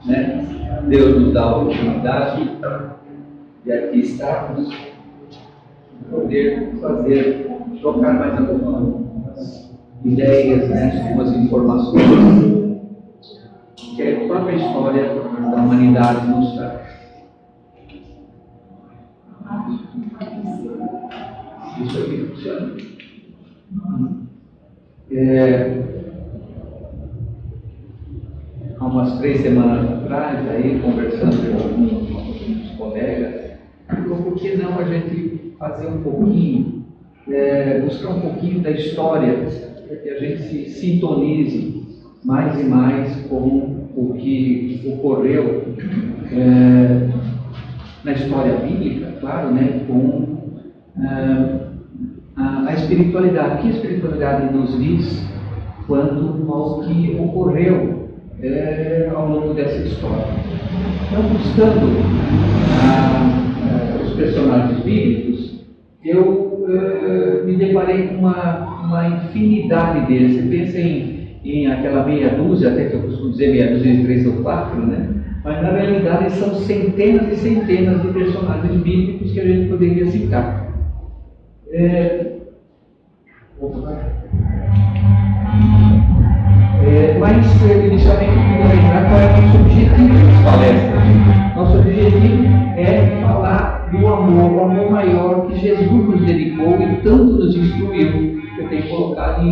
né? Deus nos dá a oportunidade de aqui estarmos, poder fazer, trocar mais algumas ideias, né? Algumas informações que a própria história da humanidade nos traz. Isso aqui funciona. Há umas 3 semanas atrás, aí, conversando com alguns colegas, por que não a gente fazer um pouquinho, buscar um pouquinho da história, para que a gente se sintonize mais e mais com o que ocorreu na história bíblica, claro, né, com a espiritualidade. O que a espiritualidade nos diz quanto ao que ocorreu ao longo dessa história. Então, buscando os personagens bíblicos, eu me deparei com uma infinidade deles. Você pensa em aquela meia dúzia, até que eu costumo dizer meia dúzia de 3 ou 4, né? Mas na realidade são centenas e centenas de personagens bíblicos que a gente poderia citar. Mas, inicialmente, eu queria lembrar qual é o nosso objetivo das palestras. Nosso objetivo é falar do amor, o amor maior que Jesus nos dedicou e tanto nos instruiu. Eu tenho colocado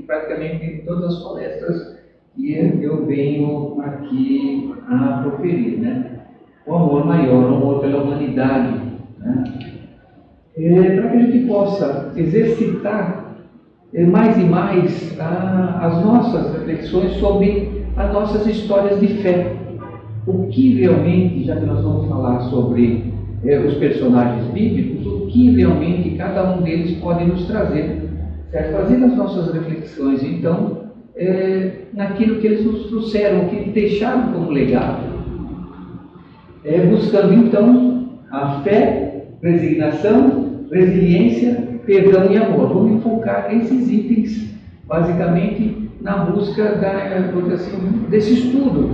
praticamente em todas as palestras que eu venho aqui a proferir, né? O amor maior, o amor pela humanidade, né? Para que a gente possa exercitar mais e mais as nossas reflexões sobre as nossas histórias de fé. O que realmente, já que nós vamos falar sobre os personagens bíblicos, o que realmente cada um deles pode nos trazer, certo? Fazendo as nossas reflexões, então, naquilo que eles nos trouxeram, o que eles deixaram como legado. Buscando, então, a fé, resignação, resiliência, perdão e amor. Vamos enfocar esses itens, basicamente, na busca desse estudo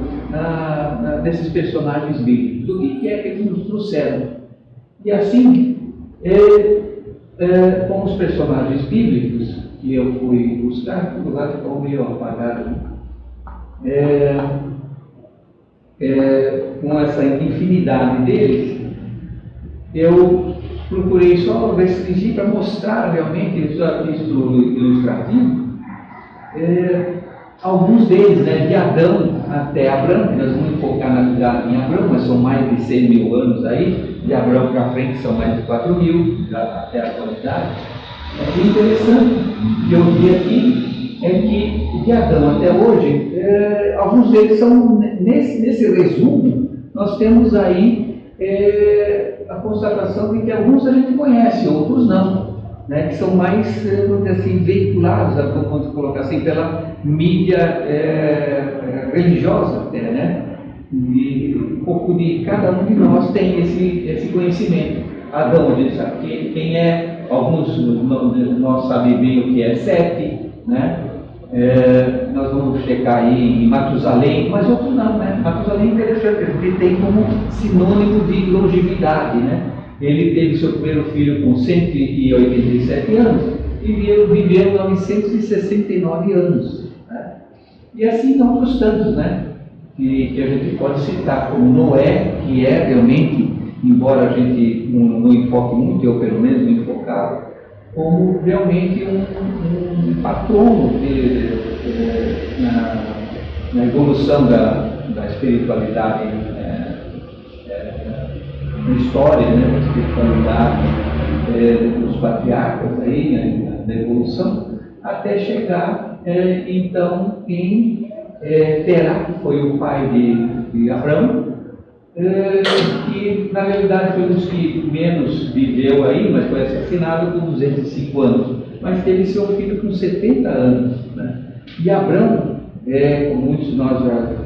desses personagens bíblicos. O que é que eles nos trouxeram? E assim, com os personagens bíblicos que eu fui buscar, tudo lá ficou meio apagado, com essa infinidade deles, eu procurei só restringir para mostrar realmente, isso ilustrativo, alguns deles, né, de Adão até Abraão, que nós vamos focar na vida em Abraão, mas são mais de 100 mil anos aí, de Abraão para frente são mais de 4 mil, até a atualidade. O interessante que eu vi aqui é que de Adão até hoje, alguns deles são, nesse resumo, nós temos aí a constatação de que alguns a gente conhece, outros não, né, que são mais, vamos dizer assim, veiculados, vamos colocar assim, pela mídia religiosa até, né? E um pouco de cada um de nós tem esse conhecimento. Adão, a gente sabe quem é, alguns nós sabemos bem o que é Sete, né? Nós vamos checar aí em Matusalém, mas outros não, né? Matusalém é interessante, ele tem como sinônimo de longevidade, né? Ele teve seu primeiro filho com 187 anos e viveu 969 anos, né? E assim outros tantos, né? Que a gente pode citar, como Noé, que é realmente, embora a gente não enfoque muito, eu pelo menos não enfocava, como realmente um patrono na evolução da espiritualidade, na história, né, da espiritualidade dos patriarcas aí, na evolução, até chegar então em Terá, que foi o pai de Abraão, que na realidade foi um dos que menos viveu aí, mas foi assassinado com 205 anos, mas teve seu filho com 70 anos, né? E Abraão, como muitos de nós já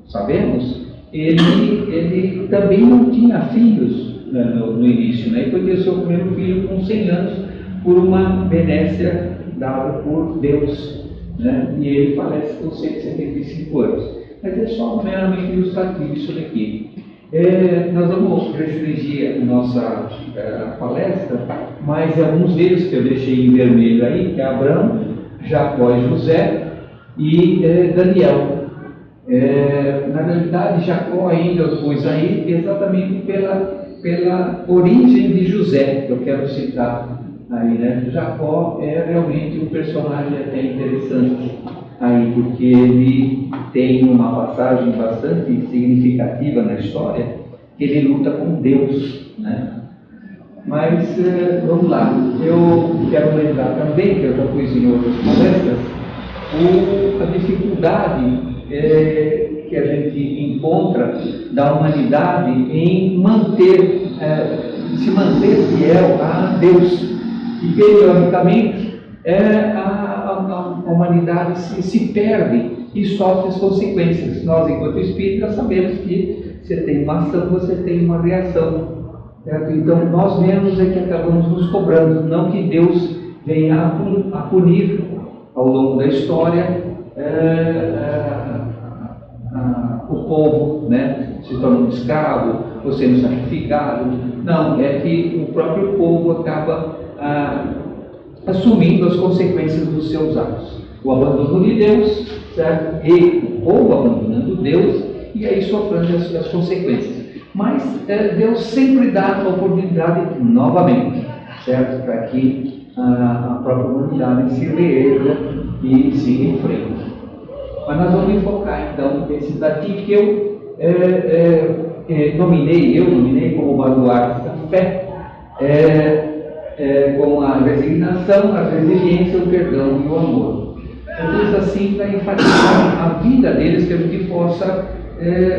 sabemos, ele também não tinha filhos, né, no início, né? E foi ter seu primeiro filho com 100 anos por uma benécia dada por Deus, né? E ele falece com 175 anos. mas é só meramente ilustrativo isso daqui. Nós vamos restringir a nossa palestra, mas alguns deles que eu deixei em vermelho aí, que é Abraão, Jacó e José e Daniel. Na realidade, Jacó ainda eu pus aí exatamente pela origem de José, que eu quero citar aí, né? Jacó é realmente um personagem até interessante aí, porque ele tem uma passagem bastante significativa na história, que ele luta com Deus, né? Mas vamos lá, eu quero lembrar também, que eu já pus em outras palestras, a dificuldade que a gente encontra da humanidade em se manter fiel a Deus. E periodicamente a humanidade se perde e sofre as consequências. Nós, enquanto espíritas, sabemos que você tem uma ação, você tem uma reação. Certo? Então, nós mesmos é que acabamos nos cobrando, não que Deus venha a punir ao longo da história o povo, né, se tornando escravo ou sendo sacrificado. Não, é que o próprio povo acaba assumindo as consequências dos seus atos. O abandono de Deus, certo? E o povo abandonando Deus, e aí sofrendo as consequências. Mas Deus sempre dá a oportunidade novamente, certo? Para que a própria humanidade se reerga e siga em frente. Mas nós vamos enfocar então esses daqui que eu nominei como baluarte da fé, com a resignação, a resiliência, o perdão e o amor. Eu fiz assim para enfatizar a vida deles, que a gente possa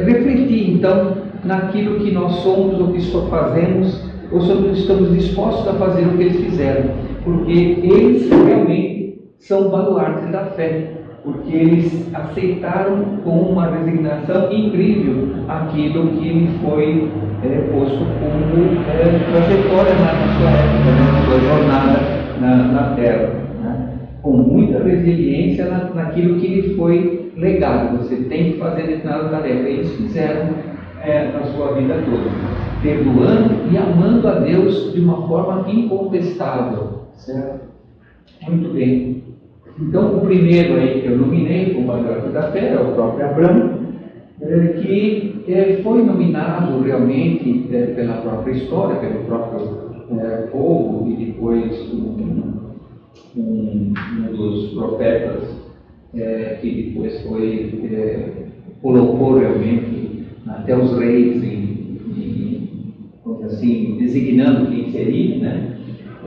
refletir então naquilo que nós somos, o que fazemos, ou se estamos dispostos a fazer o que eles fizeram, porque eles realmente são baluartes da fé, porque eles aceitaram com uma resignação incrível aquilo que lhe foi posto como trajetória na sua época, na sua jornada na Terra, né? Com muita resiliência naquilo que lhe foi legado. Você tem que fazer determinada tarefa. Eles fizeram na sua vida toda, perdoando e amando a Deus de uma forma incontestável, certo? Muito bem. Então, o primeiro aí que eu nominei como baluarte da fé é o próprio Abraão, que foi nominado realmente pela própria história, pelo próprio povo, e depois um dos profetas que depois colocou realmente até os reis, assim, designando quem seria, né?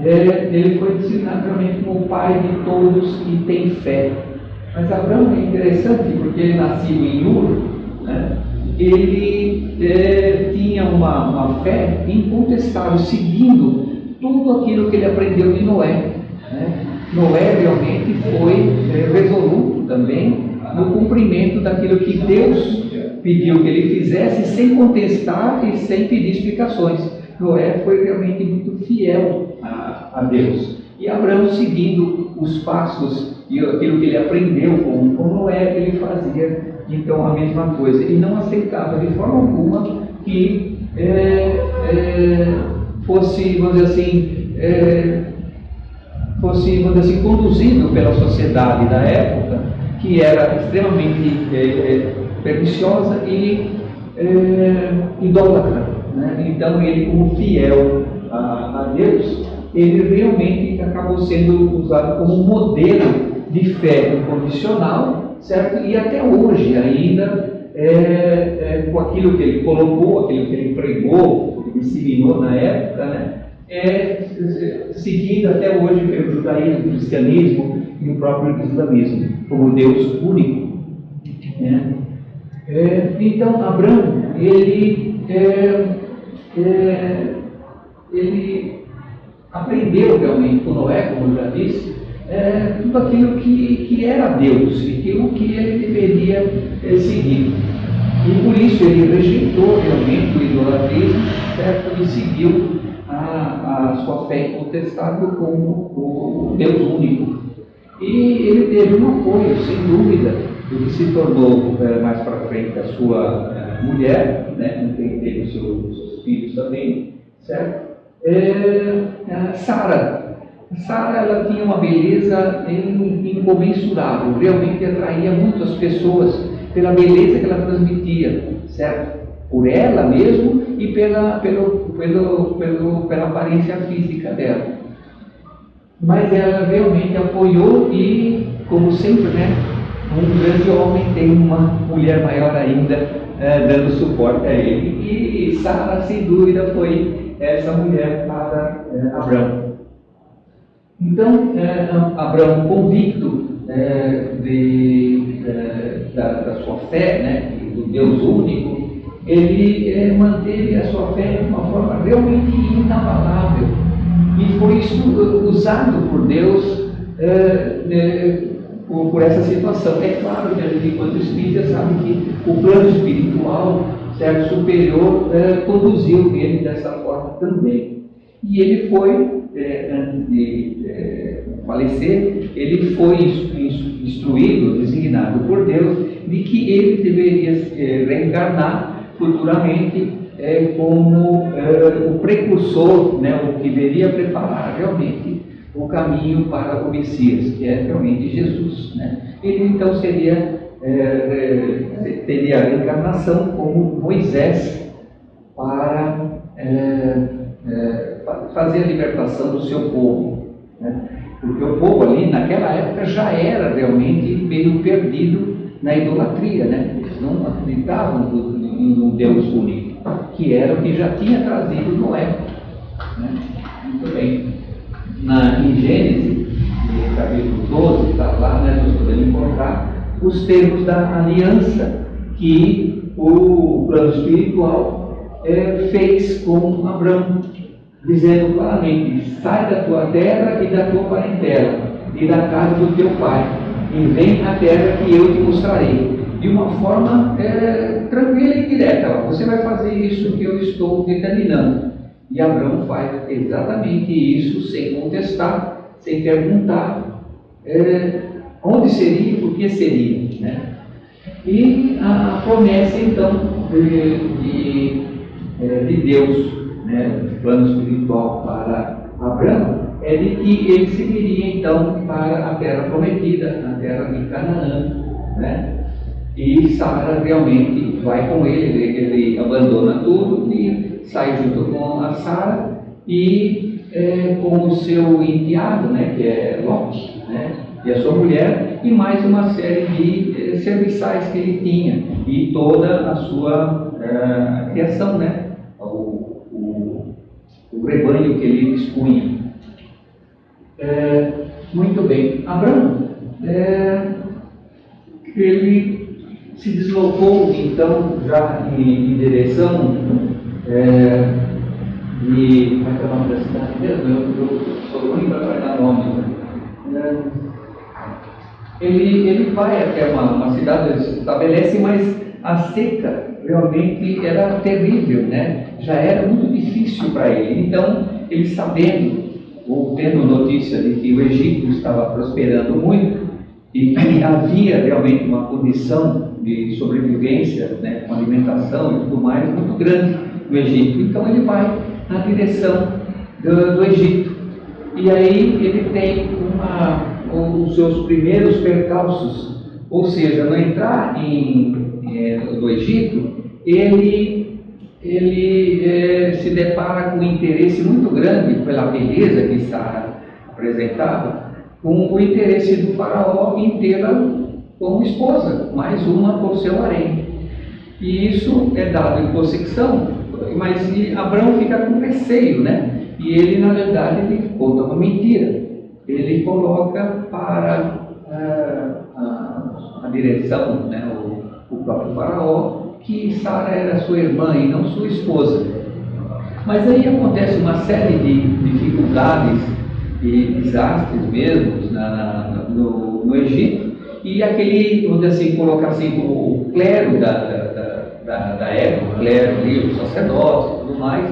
Ele foi designado realmente como o pai de todos que têm fé. Mas Abraão é interessante porque ele nasceu em Ur, né? Ele tinha uma fé incontestável, seguindo tudo aquilo que ele aprendeu de Noé, né? Noé realmente foi resoluto também no cumprimento daquilo que Deus pediu que ele fizesse, sem contestar e sem pedir explicações. Noé foi realmente muito fiel a Deus. E Abraão, seguindo os passos e aquilo que ele aprendeu com Noé, ele fazia então a mesma coisa. E não aceitava de forma alguma que fosse, vamos dizer assim, conduzido pela sociedade da época, que era extremamente perniciosa e idólatra, né? Então ele, como fiel a Deus, ele realmente acabou sendo usado como modelo de fé incondicional, certo? E até hoje ainda, com aquilo que ele colocou, aquilo que ele pregou, ele ensinou na época, né? Seguido até hoje pelo judaísmo, o cristianismo e o próprio islamismo, como Deus único, né? Então Abraão, ele aprendeu realmente com Noé, como eu já disse, tudo aquilo que era Deus e aquilo que ele deveria seguir. E por isso ele rejeitou realmente o idolatrismo, certo? E seguiu a sua fé incontestável como o Deus único. E ele teve um apoio, sem dúvida, do que se tornou mais para frente a sua mulher, né, com quem teve os seus filhos também, certo? Sara. Sara, ela tinha uma beleza incomensurável, realmente atraía muito as pessoas pela beleza que ela transmitia, certo? Por ela mesmo e pela aparência física dela. Mas ela realmente apoiou e, como sempre, né, um grande homem tem uma mulher maior ainda dando suporte a ele. E Sara, sem dúvida, foi essa mulher para Abraão. Então, Abraão, convicto da sua fé, né, do Deus único, ele manteve a sua fé de uma forma realmente inabalável e foi usado por Deus por essa situação. É claro que a gente, enquanto espírita, sabe que o plano espiritual, certo, superior, conduziu ele dessa forma também. E ele foi, antes de falecer, ele foi instruído, designado por Deus, de que ele deveria reencarnar futuramente como o precursor, né, o que deveria preparar realmente o caminho para o Messias, que é realmente Jesus, né? Ele então teria a reencarnação como Moisés para fazer a libertação do seu povo, né? Porque o povo ali naquela época já era realmente meio perdido na idolatria, né? Eles não acreditavam em um Deus único, que era o que já tinha trazido Noé, né? Muito bem. Em Gênesis, capítulo 12, está lá, né, nós podemos encontrar os termos da aliança que o plano espiritual fez com Abraão, dizendo claramente: sai da tua terra e da tua parentela e da casa do teu pai, e vem à terra que eu te mostrarei. De uma forma tranquila e direta: você vai fazer isso que eu estou determinando. E Abraão faz exatamente isso, sem contestar, sem perguntar onde seria e por que seria, né? E a promessa então de Deus, né, do plano espiritual para Abraão, é de que ele seguiria então para a terra prometida, a terra de Canaã, né? E Sara realmente vai com ele abandona tudo e sai junto com a Sara e com o seu enteado, né, que é Lot, né, e a sua mulher, e mais uma série de serviçais que ele tinha, e toda a sua criação, né, o rebanho que ele dispunha. Muito bem. Abraão, ele se deslocou então já em direção como é que é o nome da cidade mesmo? Eu sou ruim para guardar nome. Ele vai até uma cidade, ele se estabelece, mas a seca realmente era terrível, né? Já era muito difícil para ele. Então, ele sabendo, ou tendo notícia de que o Egito estava prosperando muito e que havia realmente uma condição de sobrevivência, né, com alimentação e tudo mais, muito grande no Egito. Então ele vai na direção do Egito. E aí ele tem os seus primeiros percalços, ou seja, no entrar do Egito, ele se depara com um interesse muito grande pela beleza que Sara apresentava, com o interesse do faraó em tê-la como esposa, mais uma por seu harém. E isso é dado em possessão, mas Abraão fica com receio, né? E ele, na verdade, ele conta uma mentira. Ele coloca para a direção, né, o próprio faraó, que Sara era sua irmã e não sua esposa. Mas aí acontece uma série de dificuldades e desastres mesmo no Egito, e aquele, vamos dizer assim, colocar assim, como o clero da época, o clero ali, os sacerdotes e tudo mais,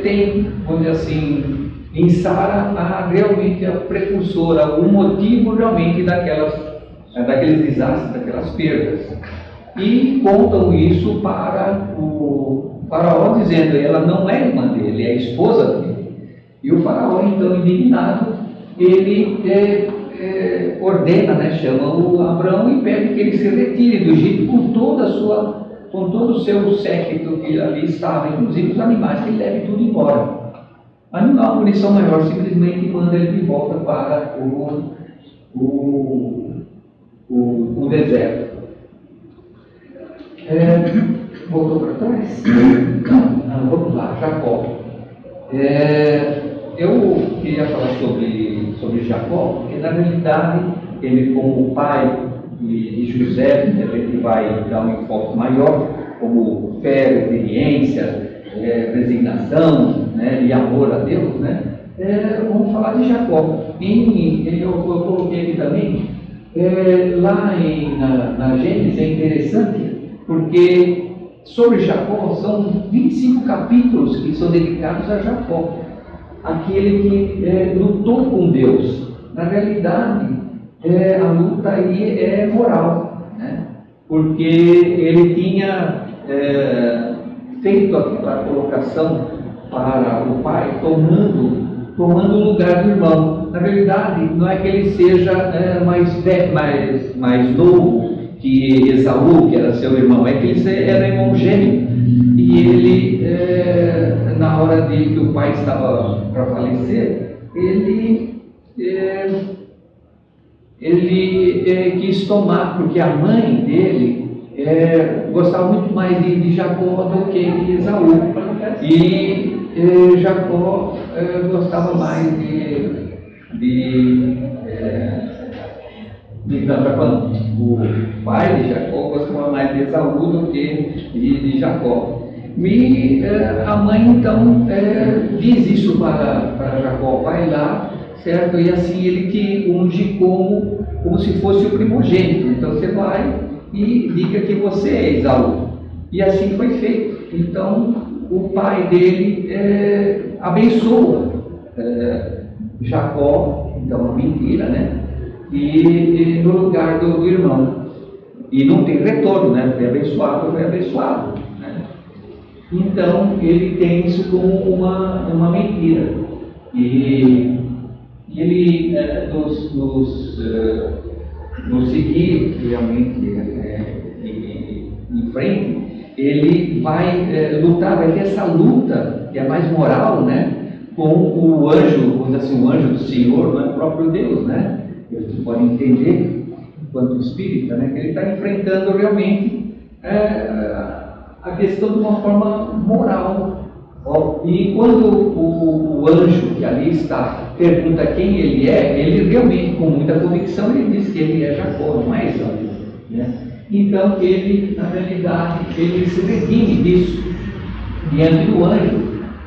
tem, vamos dizer assim, em Sara realmente a precursora, o motivo realmente daquelas daqueles desastres, daquelas perdas. E contam isso para o faraó, dizendo: ela não é irmã dele, é a esposa dele. E o faraó, então, indignado, ele ordena, né, chama o Abraão e pede que ele se retire do Egito com todo o seu séquito que ali estava, inclusive os animais, que ele leve tudo embora. Mas não dá uma punição maior, simplesmente manda ele de volta para o deserto. Voltou para trás? Não, vamos lá, Jacó. Eu queria falar sobre Jacó, porque na realidade ele, como o pai de José, a gente vai dar um enfoque maior, como fé, obediência, resignação, né, e amor a Deus, né? Vamos falar de Jacó. Eu coloquei aqui também, lá na Gênesis é interessante, porque sobre Jacó são 25 capítulos que são dedicados a Jacó, aquele que lutou com Deus. Na realidade, a luta aí é moral, né? Porque ele tinha feito aquela colocação para o pai, tomando o lugar do irmão. Na realidade, não é que ele seja mais novo que Esaú, que era seu irmão, é que ele era irmão gêmeo. E ele, na hora de que o pai estava para falecer, ele quis tomar, porque a mãe dele gostava muito mais de Jacó do que de Esaú. E Jacó gostava mais o pai de Jacó gostava mais de Esaú do que de Jacó. E a mãe então diz isso para Jacó: vai lá, certo? E assim ele te unge como se fosse o primogênito. Então você vai e diga que você é Esaú. E assim foi feito. Então o pai dele abençoa Jacó, então uma mentira, né? E no lugar do irmão. E não tem retorno, né? Foi abençoado. Né? Então ele tem isso como uma mentira. E ele nos seguir realmente em frente, ele vai lutar, vai ter essa luta que é mais moral, né? Com o anjo, vamos dizer assim, o anjo do Senhor, não é o próprio Deus, né? Vocês podem entender, enquanto espírita, né, que ele está enfrentando realmente a questão de uma forma moral. E quando o anjo que ali está pergunta quem ele é, ele realmente, com muita convicção, ele diz que ele é Jacó, não é Esaú, né? Então ele, na realidade, ele se redime disso diante do anjo,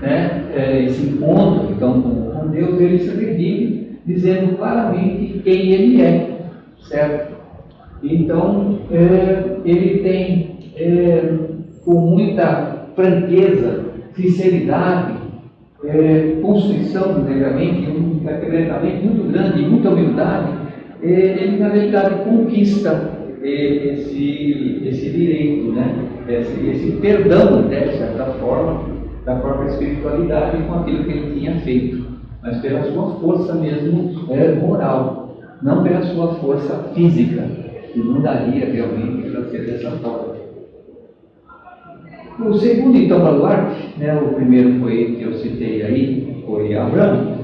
né? Esse encontro então com Deus, ele se redime dizendo claramente quem ele é, certo? Então ele tem com muita franqueza, sinceridade, constrição, realmente, um quebrantamento muito grande, muita humildade, ele na realidade conquista esse direito, né? esse perdão, até, de certa forma, da própria espiritualidade com aquilo que ele tinha feito, mas pela sua força mesmo moral, não pela sua força física, que não daria realmente para ser dessa forma. O segundo, então, baluarte, né, o primeiro foi que eu citei aí, foi Abraão.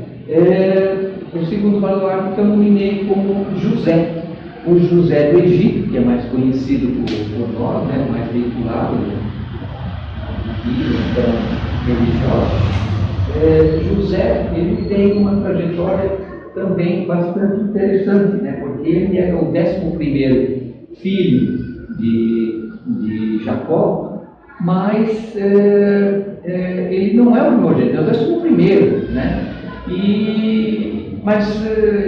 O segundo baluarte que eu nominei como José. O José do Egito, que é mais conhecido por nós, né, mais veiculado religiosa. José, ele tem uma trajetória também bastante interessante, né, porque ele é o 11º filho de Jacó, mas ele não é o primogênito, é o 11º, né? Mas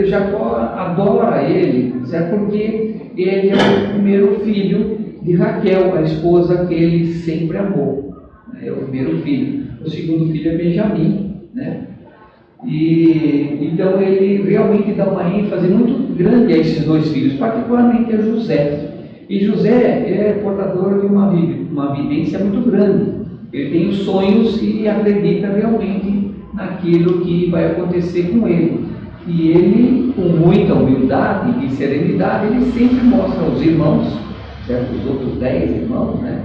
Jacó adora ele, certo? Porque ele é o primeiro filho de Raquel, a esposa que ele sempre amou, né? É o primeiro filho. O segundo filho é Benjamim, né? E então ele realmente dá uma ênfase muito grande a esses dois filhos, particularmente a José. E José é portador de uma vidência muito grande. Ele tem os sonhos e acredita realmente naquilo que vai acontecer com ele. E ele, com muita humildade e serenidade, ele sempre mostra aos irmãos, certo? Os outros 10 irmãos, né?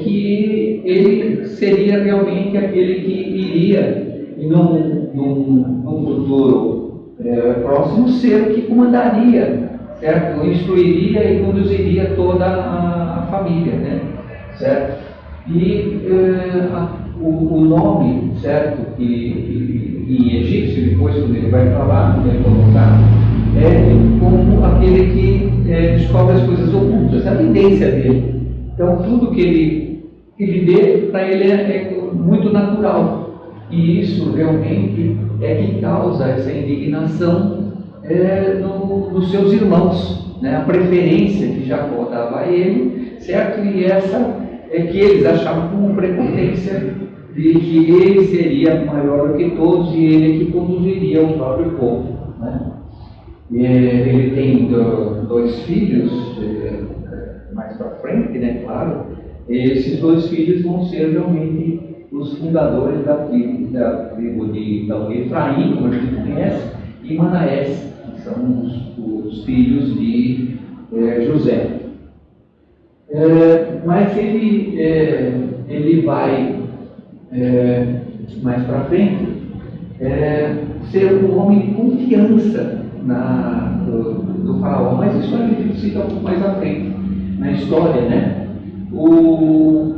Que ele seria realmente aquele que iria, num futuro próximo, ser o que comandaria, certo? Instruiria e conduziria toda a família, né? Certo? E o nome, certo, que em egípcio, depois quando ele vai falar, ele vai colocar, é como aquele que descobre as coisas ocultas, a evidência dele. Então tudo que ele vê, para ele é muito natural. E isso realmente é que causa essa indignação nos seus irmãos, né? A preferência que Jacó dava a ele, certo? E essa é que eles achavam como prepotência de que ele seria maior do que todos e ele que conduziria o próprio povo, né? E ele tem dois filhos, mais para frente, né, claro. Esses dois filhos vão ser realmente os fundadores da tribo de Efraim, como a gente conhece, e Manaés, que são os filhos de José. Mas ele vai mais para frente ser um homem de confiança do faraó, mas isso a gente cita um pouco mais à frente na história, né? O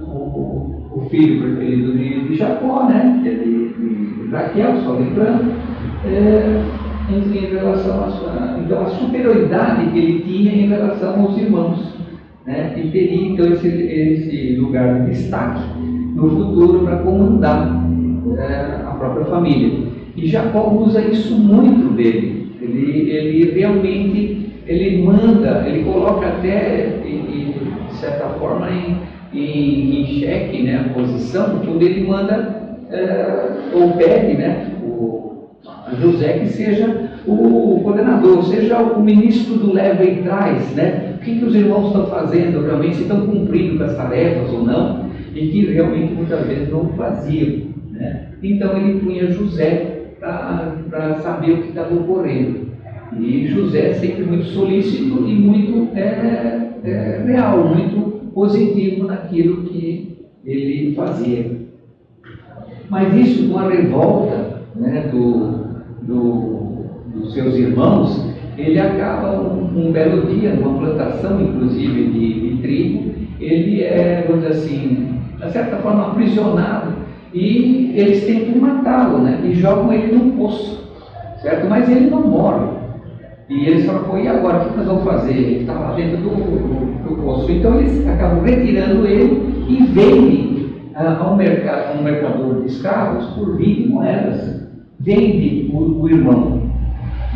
filho preferido de Jacó, né? Que é de Raquel, só lembrando, em relação a superioridade que ele tinha em relação aos irmãos, né? E teria então esse lugar de destaque no futuro para comandar a própria família. E Jacó usa isso muito dele. Ele realmente manda, ele coloca até de certa forma em xeque, né, a posição, quando ele manda ou pede, né, a José que seja o coordenador, seja o ministro do leva e traz, né? O que os irmãos estão fazendo realmente, se estão cumprindo com as tarefas ou não, e que realmente muitas vezes não faziam, né? Então ele punha José para saber o que estava ocorrendo. E José sempre muito solícito e muito real, muito positivo naquilo que ele fazia. Mas isso, com a revolta, né, dos seus irmãos, ele acaba um belo dia, numa plantação inclusive de trigo, ele vamos dizer assim, de certa forma aprisionado, e eles tentam matá-lo, né, e jogam ele num poço, certo? Mas ele não morre. E eles falam, pô, e agora o que nós vamos fazer? Ele está lá dentro do poço. Então eles acabam retirando ele e vendem a um mercador de escravos por 20 moedas. Vende o irmão.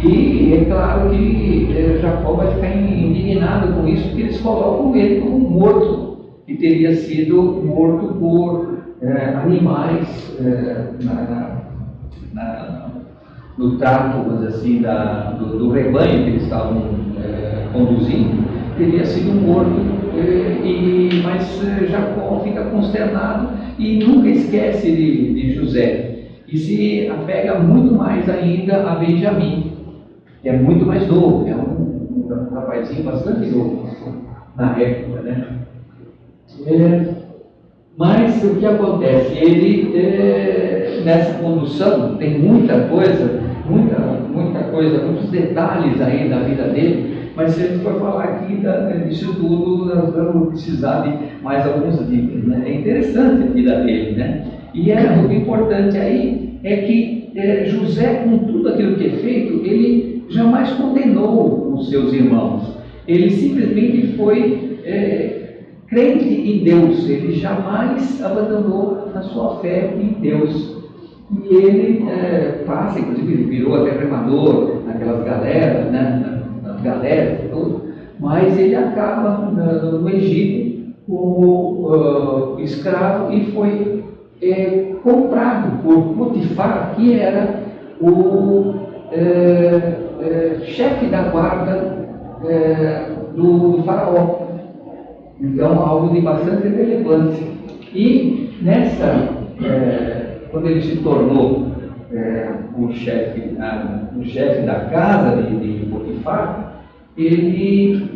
E é claro que Jacó vai ficar indignado com isso, porque eles colocam ele como morto, que teria sido morto por animais no trato, vamos dizer assim, do rebanho que eles estavam conduzindo, teria sido morto. Mas Jacó fica consternado e nunca esquece de José. E se apega muito mais ainda a Benjamim, que é muito mais novo, é um rapazinho bastante novo na época, né? Mas o que acontece? Ele, nessa condução, tem muita coisa, muitos detalhes aí da vida dele, mas se a gente for falar aqui disso tudo, nós vamos precisar de mais alguns dicas, né? É interessante a vida dele, né? E o importante aí é que José, com tudo aquilo que é feito, ele jamais condenou os seus irmãos. Ele simplesmente foi crente em Deus. Ele jamais abandonou a sua fé em Deus. E ele passa, inclusive, ele virou até remador naquelas galeras, né? Nas galeras e tudo. Mas ele acaba no Egito como escravo e foi comprado por Potifar, que era o chefe da guarda do faraó. Então, algo de bastante relevância. E quando ele se tornou o chefe da casa de Potifar, ele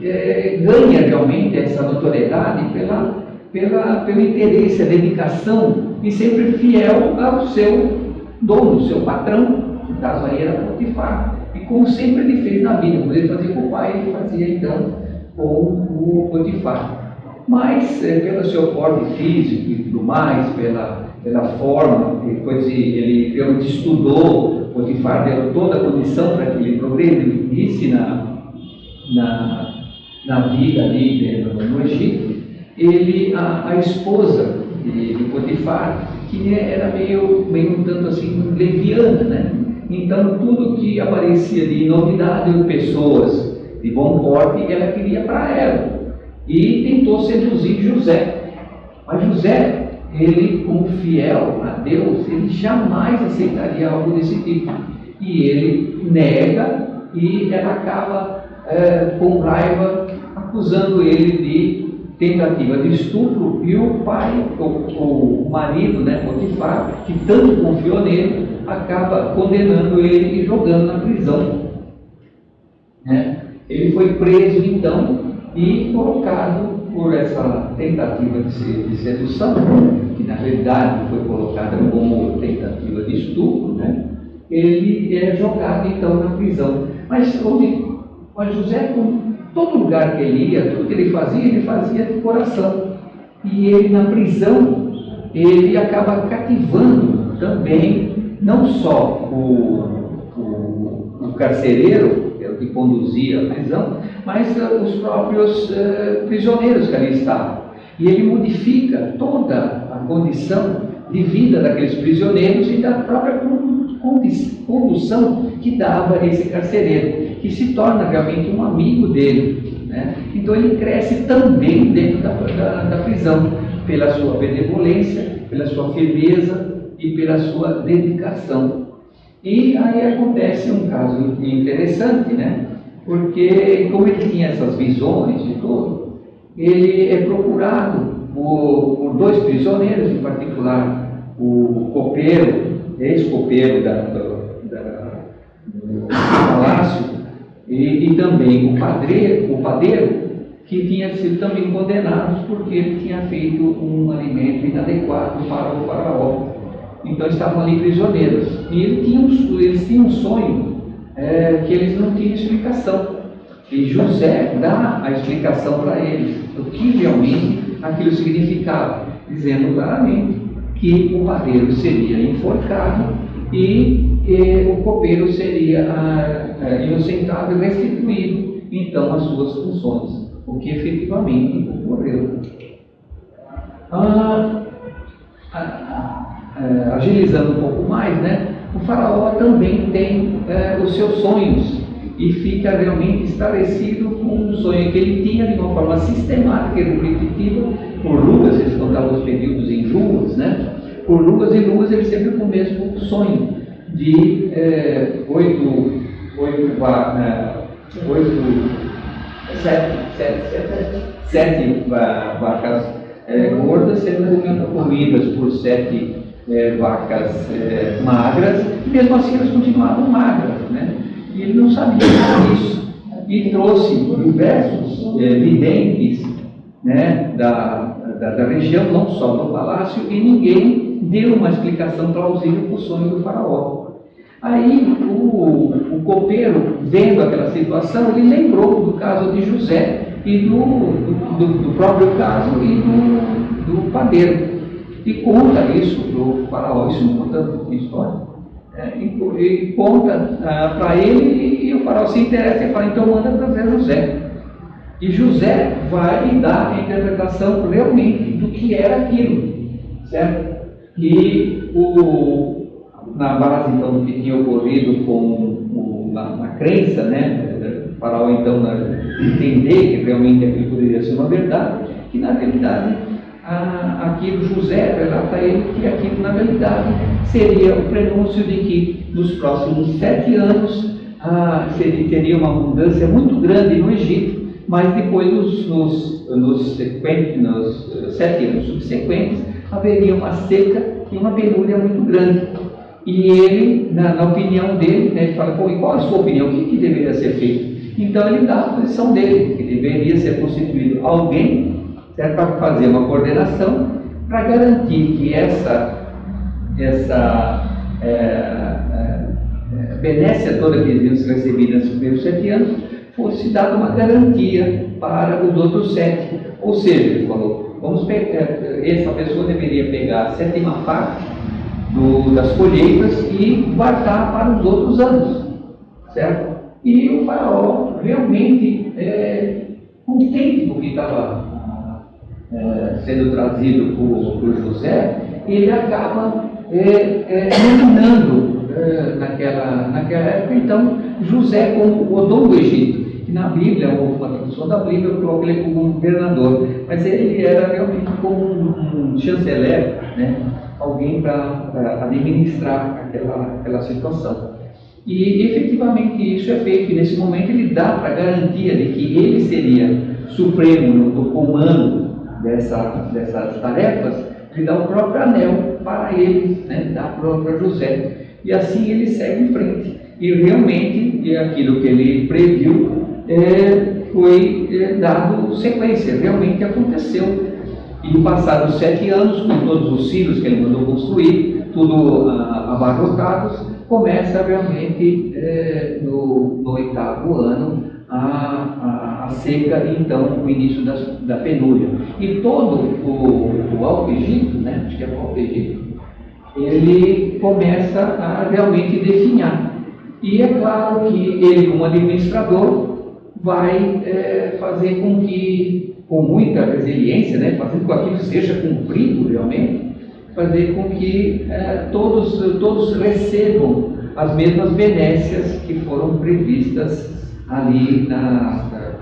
ganha realmente essa notoriedade pelo interesse, a dedicação e sempre fiel ao seu dono, seu patrão, no caso aí era Potifar. E como sempre ele fez na vida, quando ele fazia com o pai, ele fazia então com o Potifar. Mas pelo seu porte físico e tudo mais, pela forma, ele realmente estudou, Potifar deu toda a condição para que ele progredisse na vida ali no Egito. A esposa de Potifar, que era meio um tanto assim leviana, né? Então tudo que aparecia de novidade ou pessoas de bom porte, ela queria para ela. E tentou seduzir José. Mas José, ele como fiel a Deus, ele jamais aceitaria algo desse tipo. E ele nega, e ela acaba com raiva acusando ele de tentativa de estupro, e o pai, o marido, né, Potifar, que tanto confiou nele, acaba condenando ele e jogando na prisão. Ele foi preso então e colocado por essa tentativa de sedução, que na realidade foi colocada como tentativa de estupro, né? Ele é jogado então na prisão. Mas José, com todo lugar que ele ia, tudo que ele fazia de coração. E ele na prisão, ele acaba cativando também, não só o carcereiro, que é o que conduzia a prisão, mas os próprios prisioneiros que ali estavam. E ele modifica toda a condição de vida daqueles prisioneiros e da própria condução que dava esse carcereiro, que se torna realmente um amigo dele, né? Então ele cresce também dentro da prisão, pela sua benevolência, pela sua firmeza e pela sua dedicação. E aí acontece um caso interessante, né? Porque como ele tinha essas visões e tudo, ele é procurado por dois prisioneiros, em particular o copeiro, ex-copeiro do palácio, e também o padeiro, que tinha sido também condenados porque ele tinha feito um alimento inadequado para o faraó. Então estavam ali prisioneiros. E eles tinham um sonho que eles não tinham explicação. E José dá a explicação para eles, o que realmente aquilo significava, dizendo claramente que o padeiro seria enforcado e o copeiro seria inocentado e restituído então as suas funções, o que efetivamente ocorreu. Agilizando um pouco mais, né? O faraó também tem os seus sonhos e fica realmente esclarecido com um sonho que ele tinha de uma forma sistemática e repetitiva, por luas, eles contavam os períodos em luas, né? Por luas e luas ele sempre com o mesmo sonho de sete vacas gordas sendo comidas por 7 vacas magras, e mesmo assim elas continuavam magras, né? E ele não sabia disso, e trouxe diversos videntes, né, da região, não só do palácio, e ninguém deu uma explicação plausível para o sonho do faraó. Aí o copeiro, vendo aquela situação, ele lembrou do caso de José e do próprio caso e do padeiro, e conta isso para o faraó. Isso não conta a história, e conta para ele, e o faraó se interessa e fala: então manda trazer José. E José vai dar a interpretação realmente do que era aquilo, certo? E na base então do que tinha ocorrido na crença, né, o faraó então entender que realmente aquilo poderia ser uma verdade, que na realidade aquilo, José relata a ele que aquilo na realidade seria o prenúncio de que nos próximos 7 anos teria uma abundância muito grande no Egito, mas depois nos 7 anos subsequentes haveria uma seca e uma penúria muito grande. E ele, na opinião dele, né, ele fala, e qual a sua opinião? O que deveria ser feito? Então ele dá a posição dele, que deveria ser constituído alguém, certo, para fazer uma coordenação, para garantir que essa benécia toda que eles iam receber nesses primeiros 7 anos, fosse dada uma garantia para os outros 7. Ou seja, ele falou, essa pessoa deveria pegar a 7ª parte das colheitas e guardar para os outros anos, certo? E o faraó realmente, contente com o que estava sendo trazido por José, ele acaba nominando naquela época, então, José como o dono do Egito, que na Bíblia, ou uma tradução da Bíblia, coloca ele como um governador, mas ele era realmente como um chanceler, né? Alguém para administrar aquela situação. E efetivamente isso é feito, e nesse momento ele dá para a garantia de que ele seria supremo no comando dessas tarefas, ele dá o próprio anel para ele, né, dá para José. E assim ele segue em frente. E realmente aquilo que ele previu foi dado sequência, realmente aconteceu. E passados 7 anos, com todos os filhos que ele mandou construir, tudo abarrotados, começa realmente no 8º ano a seca e então o início da penúria. E todo o Alto Egito, né, acho que é o Alto Egito, ele começa a realmente definhar. E é claro que ele, como administrador, vai fazer com que, com muita resiliência, né, fazendo com que aquilo seja cumprido realmente, fazer com que todos recebam as mesmas benécias que foram previstas ali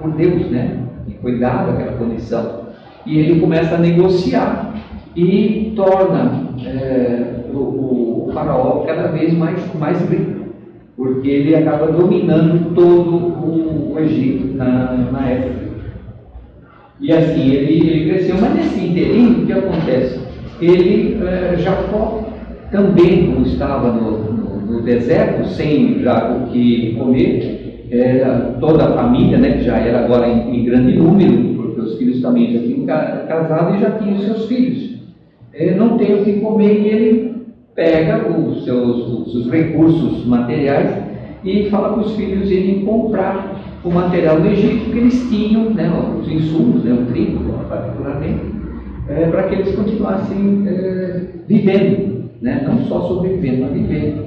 por Deus, né, e foi dada aquela condição. E ele começa a negociar e torna o faraó cada vez mais rico, porque ele acaba dominando todo o Egito na época. E assim ele cresceu, mas nesse inteirinho, o que acontece? Jacó também, como estava no deserto, sem já o que comer, toda a família, né, que já era agora em grande número, porque os filhos também já tinham casado e já tinham seus filhos, não tem o que comer, e ele pega os seus recursos materiais e fala para os filhos irem comprar o material do Egito que eles tinham, né, os insumos, né, o trigo particularmente, para que eles continuassem vivendo, né, não só sobrevivendo, mas vivendo.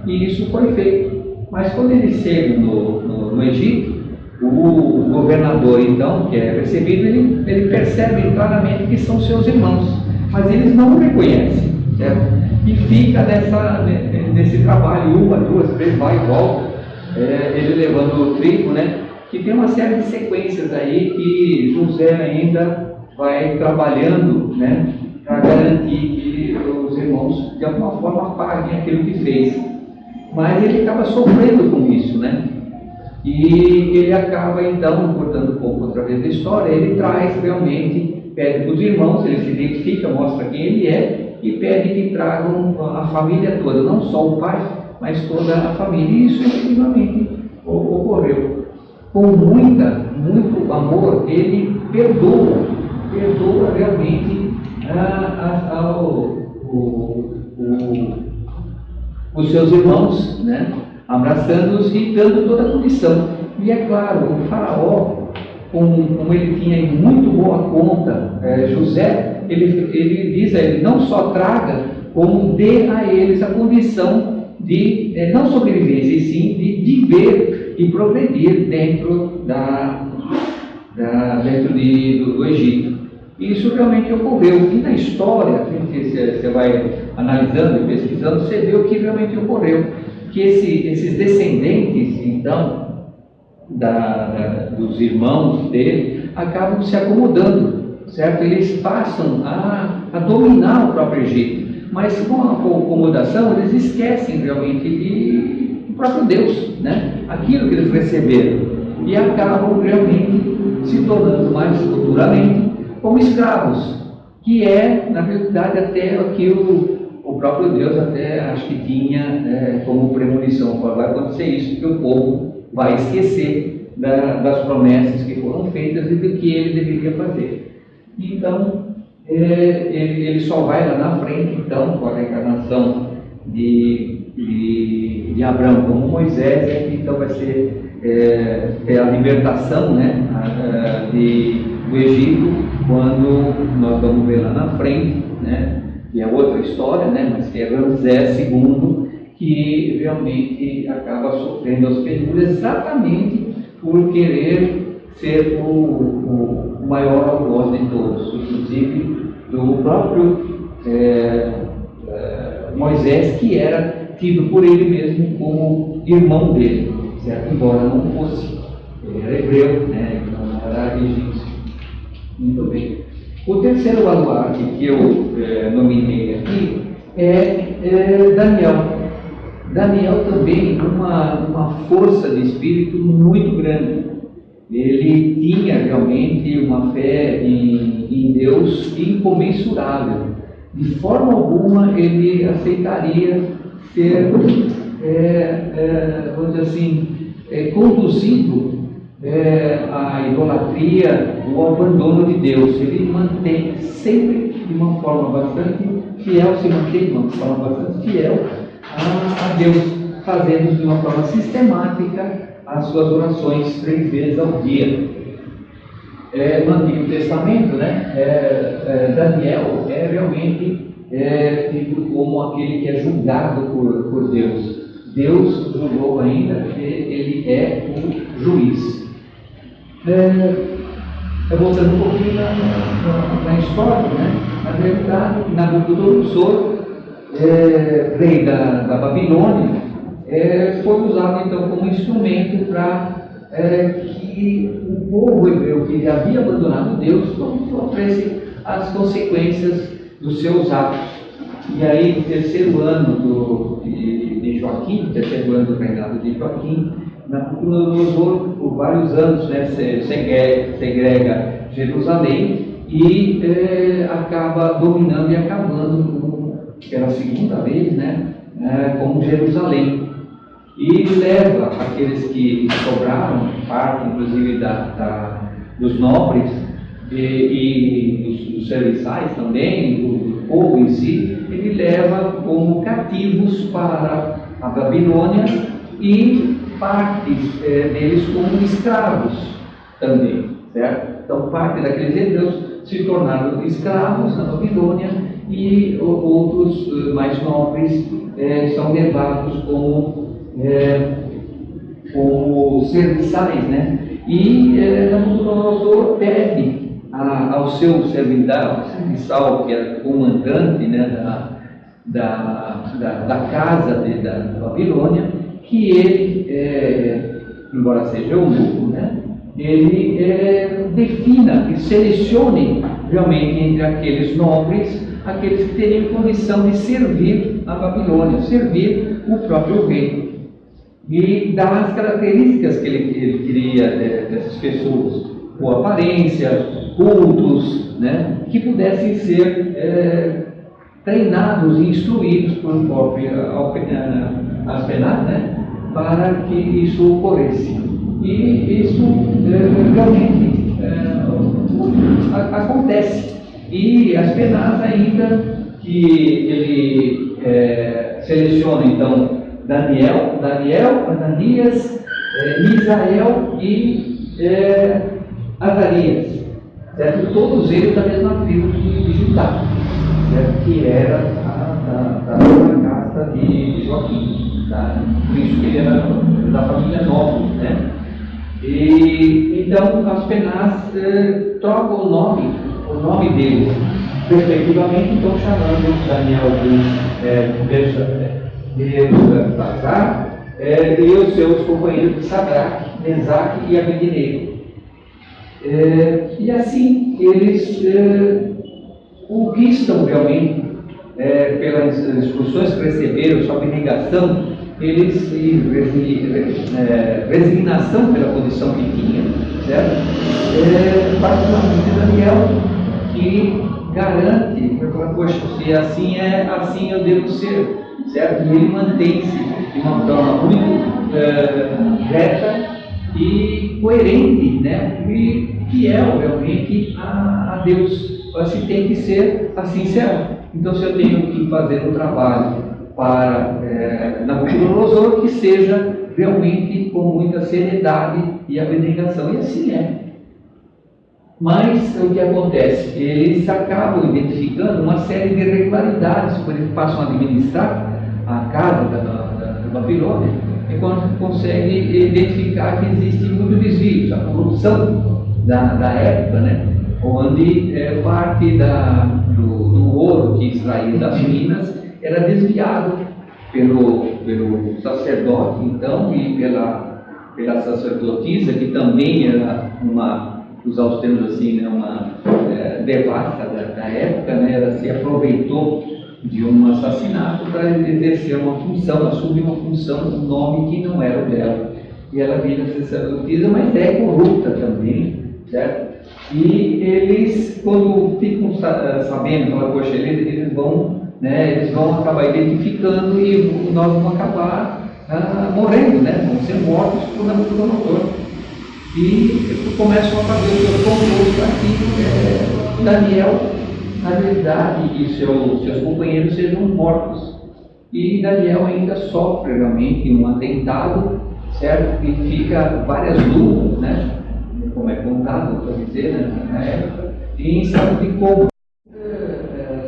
E isso foi feito. Mas quando eles chegam no Egito, o governador, então, que é recebido, ele percebe claramente que são seus irmãos, mas eles não o reconhecem, certo? E fica nesse trabalho, 1, 2, 3, vai e volta, ele levando o trigo, né? Que tem uma série de sequências aí que José ainda vai trabalhando, né? Para garantir que os irmãos, de alguma forma, paguem aquilo que fez. Mas ele acaba sofrendo com isso, né? E ele acaba, então, cortando um pouco através da história, ele traz realmente, pede para os irmãos, ele se identifica, mostra quem ele é, e pede que tragam a família toda, não só o pai, mas toda a família. E isso efetivamente ocorreu. Com muito amor, ele perdoa realmente os seus irmãos, né, abraçando-os e dando toda a condição. E é claro, o faraó, como ele tinha em muito boa conta José, ele diz a ele, não só traga, como dê a eles a condição de não sobrevivência, e sim de viver e progredir dentro do Egito. E isso realmente ocorreu. E na história, você vai analisando e pesquisando, você vê o que realmente ocorreu. Que esses descendentes, então, dos irmãos dele, acabam se acomodando, certo? Eles passam a dominar o próprio Egito. Mas com a acomodação, eles esquecem realmente do próprio Deus, né? Aquilo que eles receberam, e acabam realmente se tornando mais futuramente como escravos, que é, na verdade, até aquilo o próprio Deus até acho que tinha como premonição: vai acontecer isso, que o povo vai esquecer das promessas que foram feitas e do que ele deveria fazer. Então, ele só vai lá na frente, então, com a reencarnação de Abraão como Moisés, então vai ser a libertação, né, do Egito, quando nós vamos ver lá na frente, né, que é outra história, né, mas que é Ramsés II, que realmente acaba sofrendo as penúrias exatamente por querer ser o maior algoz de todos, inclusive do próprio Moisés, que era tido por ele mesmo como irmão dele, certo? Embora não fosse, ele era hebreu, né? Não era egípcio. Muito bem. O terceiro baluarte que eu nominei aqui é Daniel. Daniel também uma força de espírito muito grande. Ele tinha realmente uma fé em Deus incomensurável. De forma alguma ele aceitaria ser, vamos dizer assim, conduzido à idolatria ou ao abandono de Deus. Ele mantém sempre de uma forma bastante fiel, se mantém de uma forma bastante fiel a Deus, fazendo de uma forma sistemática as suas orações 3 vezes ao dia. No Antigo Testamento, né, Daniel é realmente tido como aquele que é julgado por Deus. Deus julgou ainda, porque ele é o juiz. Voltando um pouquinho na história, né, na verdade, Nabucodonosor, rei da Babilônia, foi usado então como instrumento para que o povo hebreu que havia abandonado Deus não sofresse as consequências dos seus atos. E aí, no terceiro ano de Joaquim, no terceiro ano do reinado de Joaquim, Nabucodonosor, por vários anos, né, segrega Jerusalém e acaba dominando e acabando, pela segunda vez, né, com Jerusalém. E leva aqueles que sobraram, parte inclusive dos nobres e dos serviçais também, do povo em si, ele leva como cativos para a Babilônia e partes deles como escravos também, certo? Então parte daqueles hebreus se tornaram escravos na Babilônia e outros mais nobres são levados como serviçais, né? E Nabucodonosor pede ao seu serviçal, que era comandante, né, da casa da Babilônia, que ele, embora seja eunuco, né, ele defina e selecione realmente entre aqueles nobres, aqueles que teriam condição de servir a Babilônia, servir o próprio rei. E dar as características que ele queria dessas pessoas, boa aparência, cultos, né, que pudessem ser treinados e instruídos por um próprio Aspenaz, né, para que isso ocorresse. E isso realmente acontece. E Aspenaz ainda, que ele seleciona então Daniel, Ananias, Misael e Azarias, certo? Todos eles da mesma tribo de Judá, certo? Que era da casta de Joaquim, por isso que ele era da família nobre, né? E então Aspenaz troca o nome dele, respectivamente, então chamando Daniel de Belsazar, e os seus companheiros de Sadraque, Mesaque e Abednego. E assim eles o que estão realmente, pelas instruções que receberam, sua abnegação, eles, resignação pela posição que tinha, certo? Particularmente Daniel, que garante, poxa, se assim é, assim eu devo ser, certo? E ele mantém-se de uma forma muito reta e coerente, né? E fiel realmente a Deus. Assim tem que ser, assim será. Então, se eu tenho que fazer um trabalho para Nabucodonosor, que seja realmente com muita seriedade e abnegação, e assim é. Mas o que acontece? Eles acabam identificando uma série de irregularidades quando eles passam a administrar a casa da Babilônia, e quando conseguem identificar que existe muito desvio, a corrupção da época, né? Onde parte do ouro que extraía das minas era desviado pelo sacerdote, então, e pela sacerdotisa, que também era usar os termos assim, né, uma devassa da época, né? Ela se aproveitou de um assassinato para exercer uma função, assumir uma função, um nome que não era o dela. E ela vira sacerdotisa, mas é corrupta também, certo? E eles, quando ficam sabendo, falam, poxa, eles vão acabar identificando e nós vamos acabar morrendo, né? Vamos ser mortos por Nabucodonosor. E começam a fazer o seu complô para que Daniel, na verdade, e seus companheiros sejam mortos. E Daniel ainda sofre realmente um atentado, certo? E fica várias lutas, né? Como é contado, para dizer, né? Na época, e em estado de coma.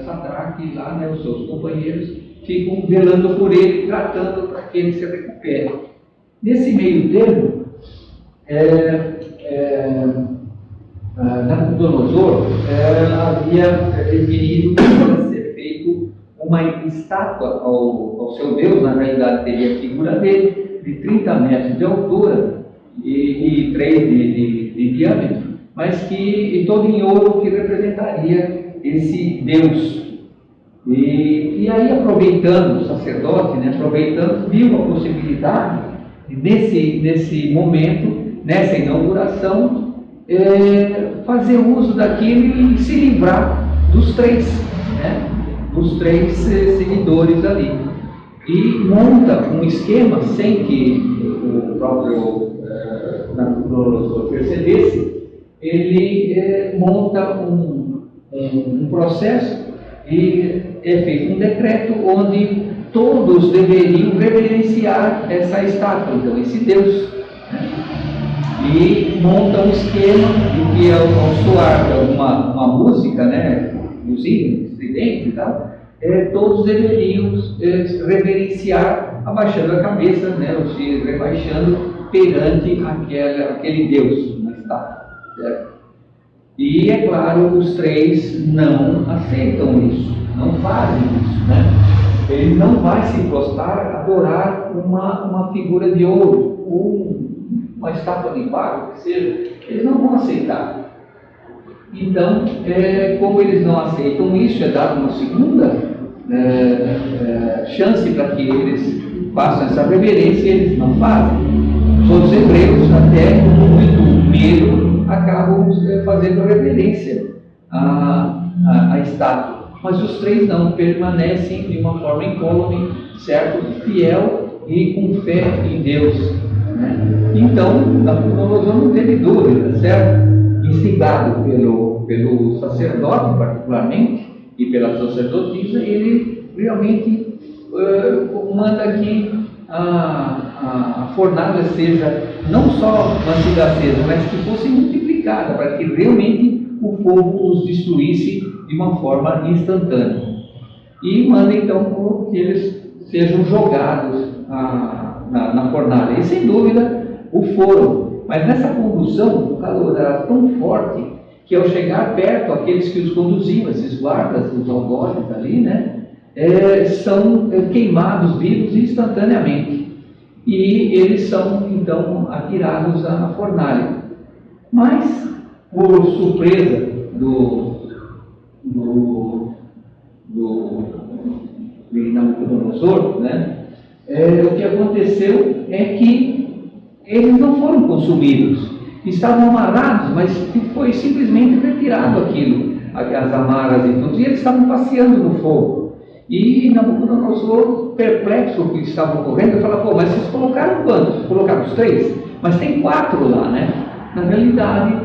Sadraque lá, né? Os seus companheiros ficam velando por ele, tratando para que ele se recupere. Nesse meio termo, Nabucodonosor havia definido que ia ser feito uma estátua ao seu Deus, na realidade teria a figura dele, de 30 metros de altura e 3 de diâmetro, mas que todo em ouro, que representaria esse Deus. E aí, aproveitando o sacerdote, né, viu a possibilidade de, nesse momento, nessa inauguração, fazer uso daquilo e se livrar dos três, né, dos três seguidores ali. E monta um esquema, sem que o próprio Nabucodonosor percebesse, ele monta um processo e é feito um decreto onde todos deveriam reverenciar essa estátua, então esse Deus, né? E monta um esquema em que, ao soar uma música, né, os hinos, estridentes e tal, todos deveriam reverenciar, abaixando a cabeça, né, ou se rebaixando perante aquele Deus na estátua, certo? E, é claro, os três não aceitam isso, não fazem isso, né? Ele não vai se prostrar, adorar uma figura de ouro, uma estátua de barro, que seja. Eles não vão aceitar. Então, como eles não aceitam isso, é dado uma segunda chance para que eles façam essa reverência, e eles não fazem. Os outros hebreus, até com muito medo, acabam fazendo reverência à estátua. Mas os três não, permanecem de uma forma incólume, certo? Fiel e com fé em Deus, né? Então, Nabucodonosor não teve dúvida, certo? Instigado pelo sacerdote, particularmente, e pela sacerdotisa, ele realmente manda que a fornalha seja não só mantida acesa, mas que fosse multiplicada, para que realmente o fogo os destruísse de uma forma instantânea. E manda então que eles sejam jogados na fornalha. E sem dúvida o foram. Mas nessa condução o calor era tão forte que, ao chegar perto, aqueles que os conduziam, esses guardas, os algozes ali, né, são queimados vivos instantaneamente. E eles são então atirados na fornalha. Mas, por surpresa de Nabucodonosor, né? O que aconteceu é que eles não foram consumidos, estavam amarrados, mas foi simplesmente retirado aquilo, as amarras e tudo, e eles estavam passeando no fogo. E Nabucodonosor, perplexo com o que estava ocorrendo, fala: pô, mas vocês colocaram quantos? Colocaram os 3? Mas tem 4 lá, né? Na realidade,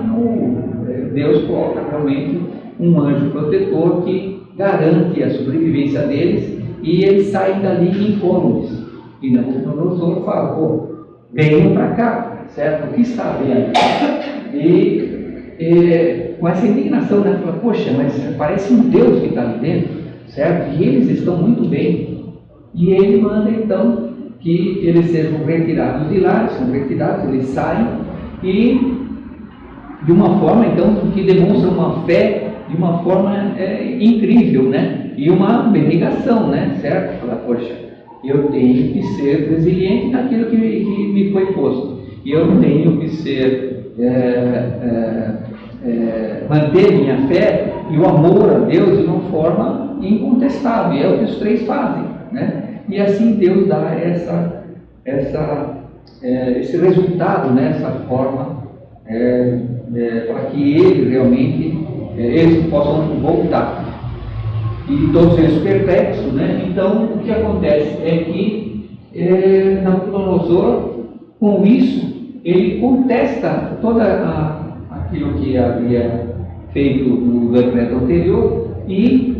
Deus coloca realmente um anjo protetor que garante a sobrevivência deles, e eles saem dali incômodos. E Nabucodonosor fala: pô, venham para cá, certo? O que está vendo? E com essa indignação, né? Fala: poxa, mas parece um Deus que está ali dentro, certo? E eles estão muito bem. E ele manda então que eles sejam retirados de lá, são retirados, eles saem, e de uma forma então que demonstra uma fé de uma forma incrível, né? E uma abnegação, né? Certo? Fala: poxa, eu tenho que ser resiliente naquilo que me foi posto, e eu tenho que ser manter minha fé e o amor a Deus de uma forma incontestável. É o que os 3 fazem, né? E assim Deus dá esse resultado, né? Essa forma para que ele realmente eles possam voltar. E todos eles perplexos, né? Então o que acontece é que Nabucodonosor, com isso, ele contesta toda aquilo que havia feito no decreto anterior, e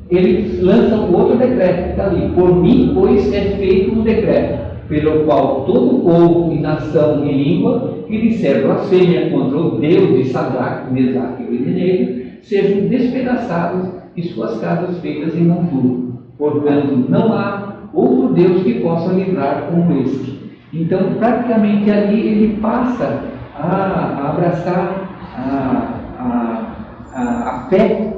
eles lançam outro decreto que está ali: por mim, pois, é feito um decreto, pelo qual todo povo e nação e língua que disser blasfêmia contra o Deus de Sadraque, Mesaque e Abednego sejam despedaçados e suas casas feitas em monturo. Portanto, não há outro Deus que possa livrar como este. Então, praticamente ali ele passa a abraçar a fé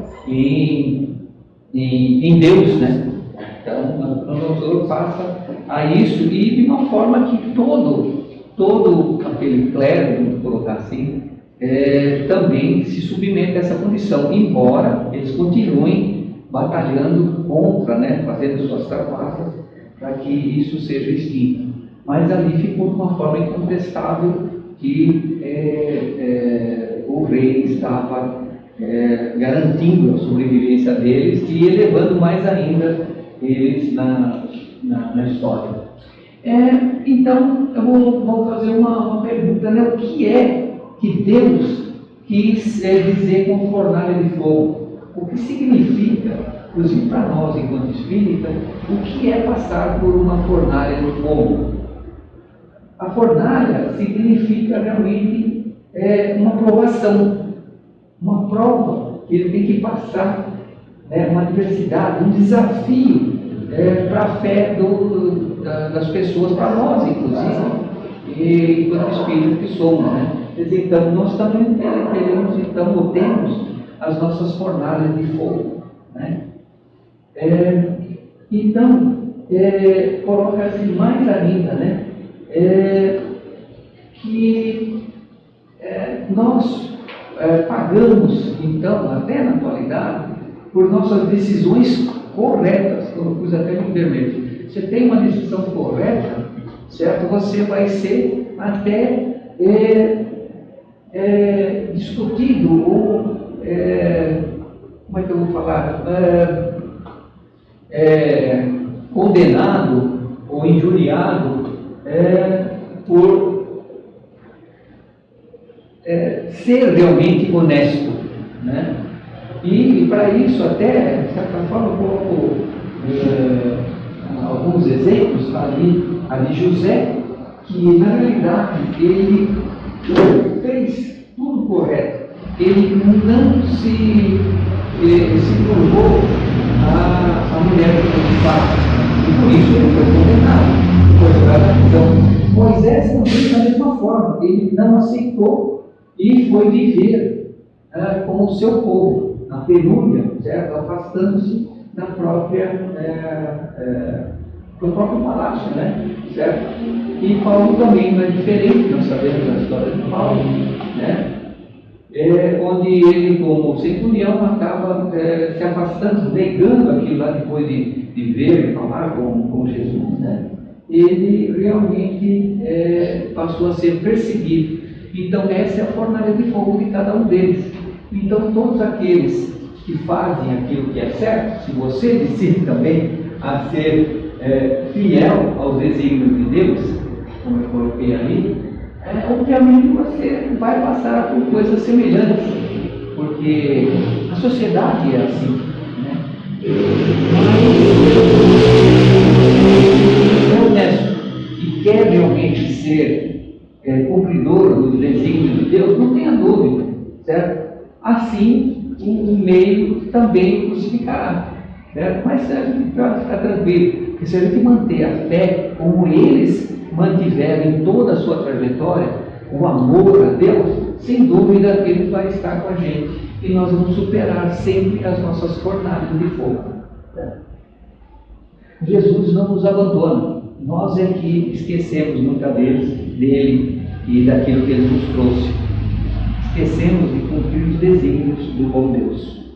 em Deus, né? Então, Nabucodonosor passa a isso, e de uma forma que todo aquele clero, vamos colocar assim, também se submete a essa condição, embora eles continuem batalhando contra, né? Fazendo suas trapaças para que isso seja extinto. Mas ali ficou de uma forma incontestável que o rei estava garantindo a sobrevivência deles e elevando mais ainda eles na história. Então, eu vou fazer uma pergunta, né? O que é que Deus quis dizer com fornalha de fogo? O que significa, inclusive para nós enquanto espíritas, o que é passar por uma fornalha de fogo? A fornalha significa realmente uma provação, uma prova que ele tem que passar, uma adversidade, um desafio para a fé das pessoas, para nós inclusive, e enquanto espíritos que somos, né? Então nós também temos as nossas fornalhas de fogo, né? Então coloca-se mais ainda, né? Que nós pagamos, então, até na atualidade, por nossas decisões corretas. Eu pus até no vermelho. Você tem uma decisão correta, certo? Você vai ser até discutido, ou como é que eu vou falar? Condenado ou injuriado por ser realmente honesto, né? E para isso, até, de certa forma, eu coloco alguns exemplos ali, a de José, que na realidade ele fez tudo correto. Ele não se curvou à mulher de Potifar, e por isso ele foi condenado, foi jogado na prisão. Moisés também, da mesma forma, ele não aceitou e foi viver com o seu povo, na penúria, certo? Afastando-se do próprio palácio, né? Certo? E Paulo também não é diferente, nós sabemos a história de Paulo, né? onde ele, como centurião, acaba se afastando, negando aquilo lá depois de ver e falar com Jesus, né? Ele realmente passou a ser perseguido. Então essa é a fornalha de fogo de cada um deles. Então todos aqueles que fazem aquilo que é certo, se você decide também a ser fiel aos desígnios de Deus, como eu coloquei ali, obviamente você vai passar por coisas semelhantes, porque a sociedade é assim, né? Mas é honesto e quer realmente ser cumpridor dos desígnios de Deus, não tenha dúvida, certo? Assim, o meio também crucificará, certo? Mas a gente pode ficar tranquilo, porque se a gente manter a fé como eles mantiveram em toda a sua trajetória, o amor a Deus, sem dúvida Ele vai estar com a gente e nós vamos superar sempre as nossas fornalhas de fogo. Jesus não nos abandona, nós é que esquecemos muitas vezes dele e daquilo que Ele nos trouxe. Esquecemos de cumprir os desígnios do bom Deus.